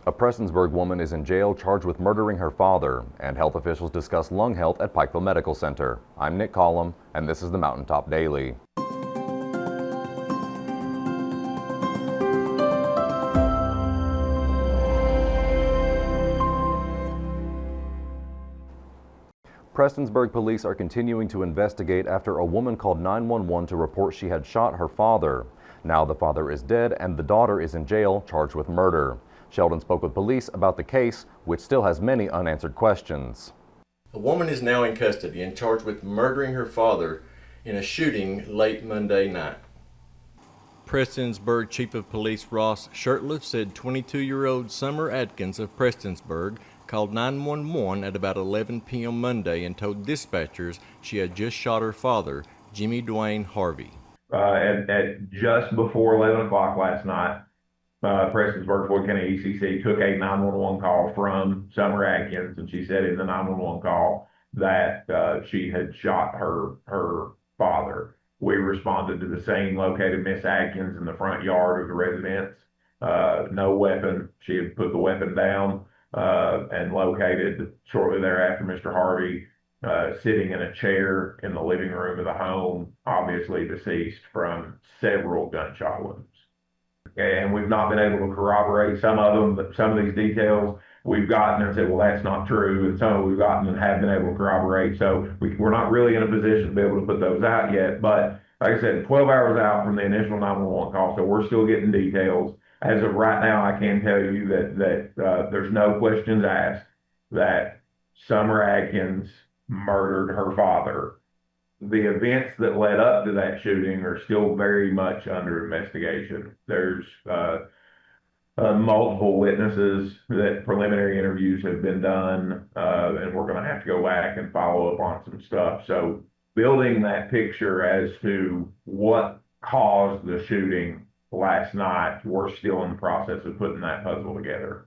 A Prestonsburg woman is in jail charged with murdering her father, and health officials discuss lung health at Pikeville Medical Center. I'm Nick Collum, and this is the Mountaintop Daily. Prestonsburg police are continuing to investigate after a woman called 911 to report she had shot her father. Now the father is dead and the daughter is in jail charged with murder. Sheldon spoke with police about the case, which still has many unanswered questions. A woman is now in custody and charged with murdering her father in a shooting late Monday night. Prestonsburg Chief of Police Ross Shurtleff said 22-year-old Summer Atkins of Prestonsburg called 911 at about 11 p.m. Monday and told dispatchers she had just shot her father, Jimmy Dwayne Harvey. At just before 11 o'clock last night, Prestonsburg Floyd County ECC took a 911 call from Summer Atkins, and she said in the 911 call that she had shot her father. We responded to the scene, located Miss Atkins in the front yard of the residence. No weapon. She had put the weapon down and located shortly thereafter Mr. Harvey sitting in a chair in the living room of the home, obviously deceased from several gunshot wounds. And we've not been able to corroborate some of them, but some of these details we've gotten and said, well, that's not true. And some of we've gotten and have been able to corroborate. So we're not really in a position to be able to put those out yet. But like I said, 12 hours out from the initial 911 call, so we're still getting details. As of right now, I can tell you that there's no questions asked that Summer Atkins murdered her father. The events that led up to that shooting are still very much under investigation. There's multiple witnesses that preliminary interviews have been done, and we're going to have to go back and follow up on some stuff. So building that picture as to what caused the shooting last night, we're still in the process of putting that puzzle together.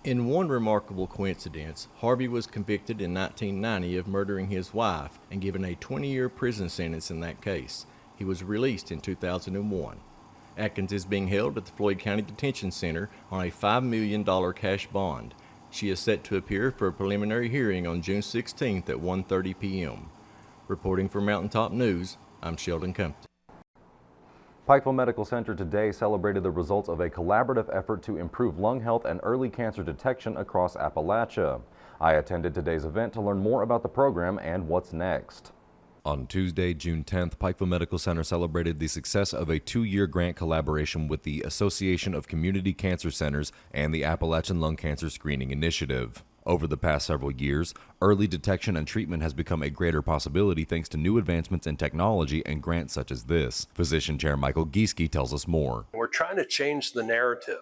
In one remarkable coincidence, Harvey was convicted in 1990 of murdering his wife and given a 20-year prison sentence in that case. He was released in 2001. Atkins is being held at the Floyd County Detention Center on a $5 million cash bond. She is set to appear for a preliminary hearing on June 16th at 1:30 p.m. Reporting for Mountaintop News, I'm Sheldon Compton. Pikeville Medical Center today celebrated the results of a collaborative effort to improve lung health and early cancer detection across Appalachia. I attended today's event to learn more about the program and what's next. On Tuesday, June 10th, Pikeville Medical Center celebrated the success of a 2-year grant collaboration with the Association of Community Cancer Centers and the Appalachian Lung Cancer Screening Initiative. Over the past several years, early detection and treatment has become a greater possibility thanks to new advancements in technology and grants such as this. Physician Chair Michael Gieske tells us more. We're trying to change the narrative.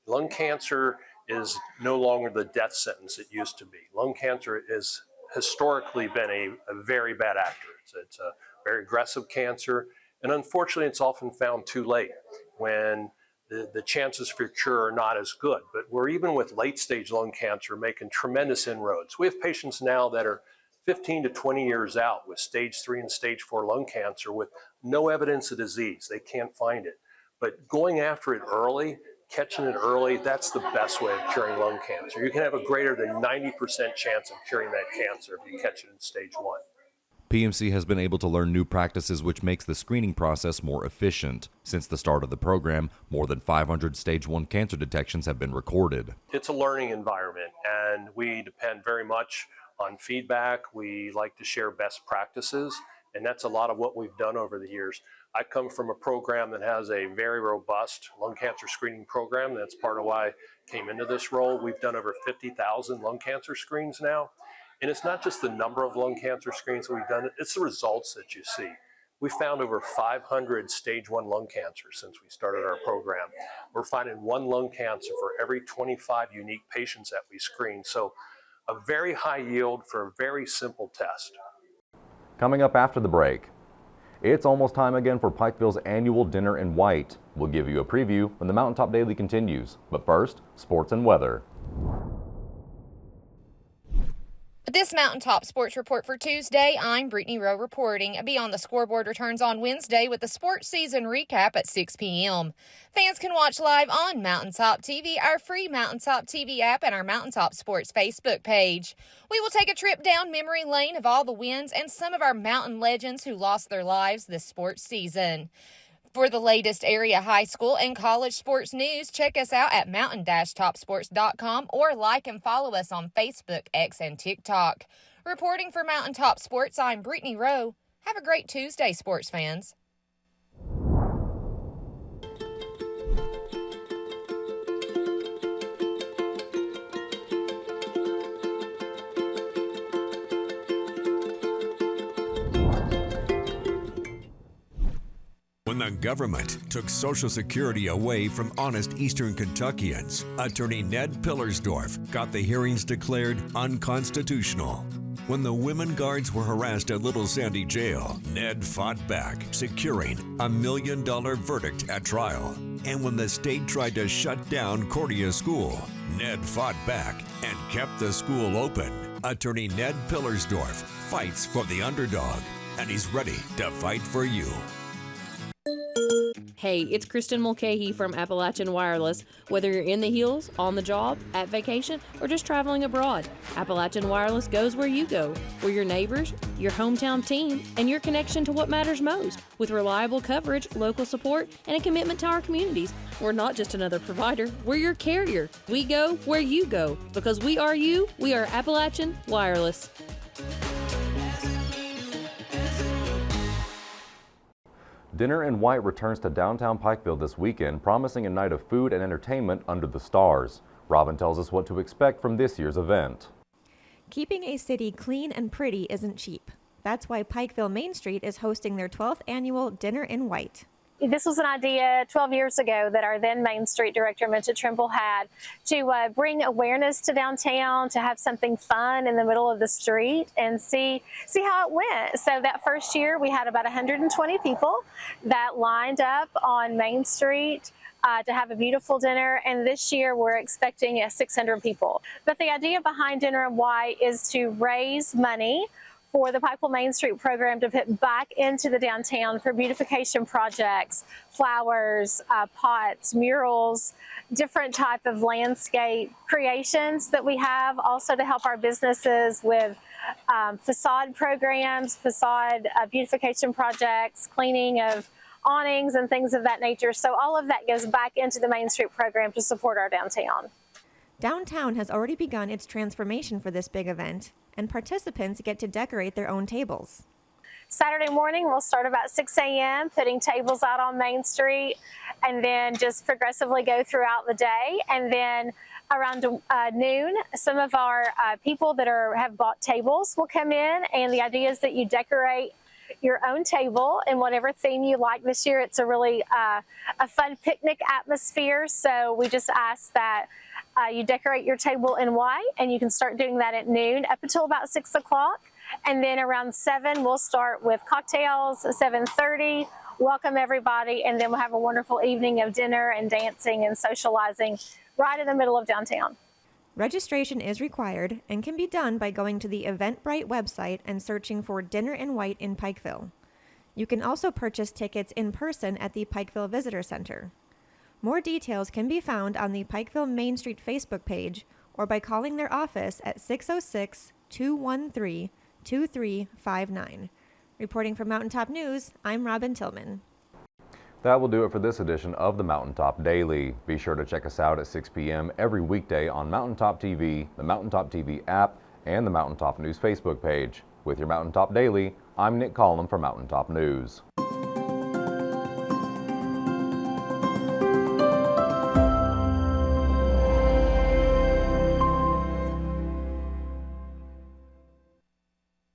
Lung cancer is no longer the death sentence it used to be. Lung cancer has historically been a very bad actor. It's a very aggressive cancer, and unfortunately it's often found too late when the chances for cure are not as good. But we're, even with late-stage lung cancer, making tremendous inroads. We have patients now that are 15 to 20 years out with stage 3 and stage 4 lung cancer with no evidence of disease. They can't find it. But going after it early, catching it early, that's the best way of curing lung cancer. You can have a greater than 90% chance of curing that cancer if you catch it in stage 1. PMC has been able to learn new practices which makes the screening process more efficient. Since the start of the program, more than 500 stage 1 cancer detections have been recorded. It's a learning environment, and we depend very much on feedback. We like to share best practices, and that's a lot of what we've done over the years. I come from a program that has a very robust lung cancer screening program. That's part of why I came into this role. We've done over 50,000 lung cancer screens now. And it's not just the number of lung cancer screens that we've done, it's the results that you see. We found over 500 stage 1 lung cancers since we started our program. We're finding 1 lung cancer for every 25 unique patients that we screen. So a very high yield for a very simple test. Coming up after the break, it's almost time again for Pikeville's annual Dinner in White. We'll give you a preview when the Mountaintop Daily continues. But first, sports and weather. With this Mountaintop Sports Report for Tuesday, I'm Brittany Rowe reporting. Beyond the Scoreboard returns on Wednesday with the sports season recap at 6 p.m. Fans can watch live on Mountaintop TV, our free Mountaintop TV app, and our Mountaintop Sports Facebook page. We will take a trip down memory lane of all the wins and some of our mountain legends who lost their lives this sports season. For the latest area high school and college sports news, check us out at mountain-topsports.com or like and follow us on Facebook, X, and TikTok. Reporting for Mountaintop Sports, I'm Brittany Rowe. Have a great Tuesday, sports fans. When the government took Social Security away from honest Eastern Kentuckians, Attorney Ned Pillersdorf got the hearings declared unconstitutional. When the women guards were harassed at Little Sandy Jail, Ned fought back, securing a $1 million verdict at trial. And when the state tried to shut down Cordia School, Ned fought back and kept the school open. Attorney Ned Pillersdorf fights for the underdog, and he's ready to fight for you. Hey, it's Kristen Mulcahy from Appalachian Wireless. Whether you're in the hills, on the job, at vacation, or just traveling abroad, Appalachian Wireless goes where you go. We're your neighbors, your hometown team, and your connection to what matters most. With reliable coverage, local support, and a commitment to our communities, we're not just another provider, we're your carrier. We go where you go. Because we are you, we are Appalachian Wireless. Dinner in White returns to downtown Pikeville this weekend, promising a night of food and entertainment under the stars. Robin tells us what to expect from this year's event. Keeping a city clean and pretty isn't cheap. That's why Pikeville Main Street is hosting their 12th annual Dinner in White. This was an idea 12 years ago that our then Main Street director, Mitcha Trimble, had to bring awareness to downtown, to have something fun in the middle of the street and see how it went. So that first year we had about 120 people that lined up on Main Street to have a beautiful dinner, and this year we're expecting 600 people. But the idea behind Dinner in White is to raise money for the Pikeville Main Street program to put back into the downtown for beautification projects, flowers, pots, murals, different type of landscape creations that we have, also to help our businesses with facade programs, facade beautification projects, cleaning of awnings and things of that nature. So all of that goes back into the Main Street program to support our downtown. Downtown has already begun its transformation for this big event, and participants get to decorate their own tables. Saturday morning, we'll start about 6 a.m. putting tables out on Main Street, and then just progressively go throughout the day. And then around noon, some of our people that have bought tables will come in, and the idea is that you decorate your own table in whatever theme you like. This year, it's a really a fun picnic atmosphere, so we just ask that you decorate your table in white, and you can start doing that at noon up until about 6 o'clock. And then around 7, we'll start with cocktails. 7:30, welcome everybody, and then we'll have a wonderful evening of dinner and dancing and socializing right in the middle of downtown. Registration is required and can be done by going to the Eventbrite website and searching for Dinner in White in Pikeville. You can also purchase tickets in person at the Pikeville Visitor Center. More details can be found on the Pikeville Main Street Facebook page or by calling their office at 606-213-2359. Reporting for Mountaintop News, I'm Robin Tillman. That will do it for this edition of the Mountaintop Daily. Be sure to check us out at 6 p.m. every weekday on Mountaintop TV, the Mountaintop TV app, and the Mountaintop News Facebook page. With your Mountaintop Daily, I'm Nick Collum for Mountaintop News.